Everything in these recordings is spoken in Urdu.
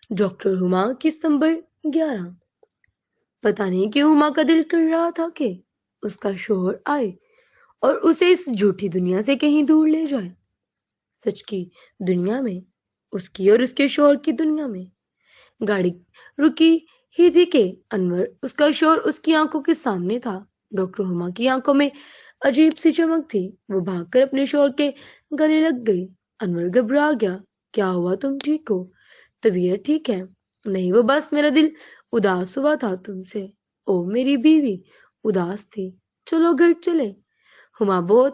ڈاکٹر ہما کی نمبر 11۔ پتہ نہیں کیوں ہما کا دل کر رہا تھا کہ اس کا شوہر آئے اور اسے اس جھوٹی دنیا سے کہیں دور لے جائے، سچ کی دنیا میں، اس کی اور اس کے شوہر کی دنیا میں۔ گاڑی رکی ہی تھی کہ انور، اس کا شوہر، اس کی آنکھوں کے سامنے تھا۔ ڈاکٹر ہما کی آنکھوں میں عجیب سی چمک تھی۔ وہ بھاگ کر اپنے شوہر کے گلے لگ گئی۔ انور گھبرا گیا۔ کیا ہوا، تم ٹھیک ہو؟ طبیعت ٹھیک ہے؟ نہیں، وہ بس میرا دل اداس ہوا تھا تم سے۔ او میری بیوی اداس تھی؟ چلو گھر چلے۔ ہما بہت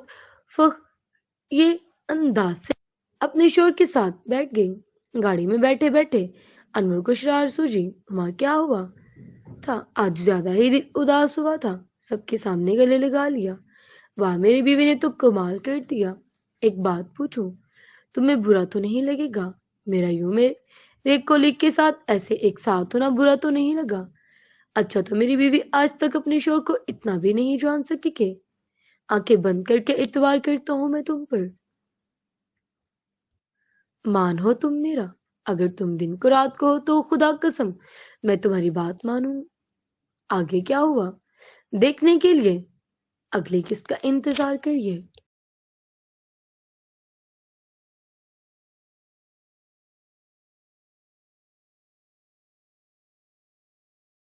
یہ انداز سے اپنے شوہر کے ساتھ بیٹھ گئی۔ گاڑی میں بیٹھے بیٹھے انور کو شرار سوجی، ہما کیا ہوا تھا آج؟ زیادہ ہی دل اداس ہوا تھا۔ سب کے سامنے گلے لگا لیا۔ واہ، میری بیوی نے تو کمال کر دیا۔ ایک بات پوچھوں، تمہیں برا تو نہیں لگے گا؟ میرا یوں میرے کولیگ کے ساتھ ایسے ایک ساتھ ہونا برا تو نہیں لگا؟ اچھا، تو میری بیوی آج تک اپنے شوہر کو اتنا بھی نہیں جان سکی کہ آنکھیں بند کر کے اعتبار کرتا ہوں میں تم پر۔ مان ہو تم میرا، اگر تم دن کو رات کو ہو تو خدا قسم میں تمہاری بات مانوں۔ آگے کیا ہوا دیکھنے کے لیے اگلی قسط کا انتظار کریے۔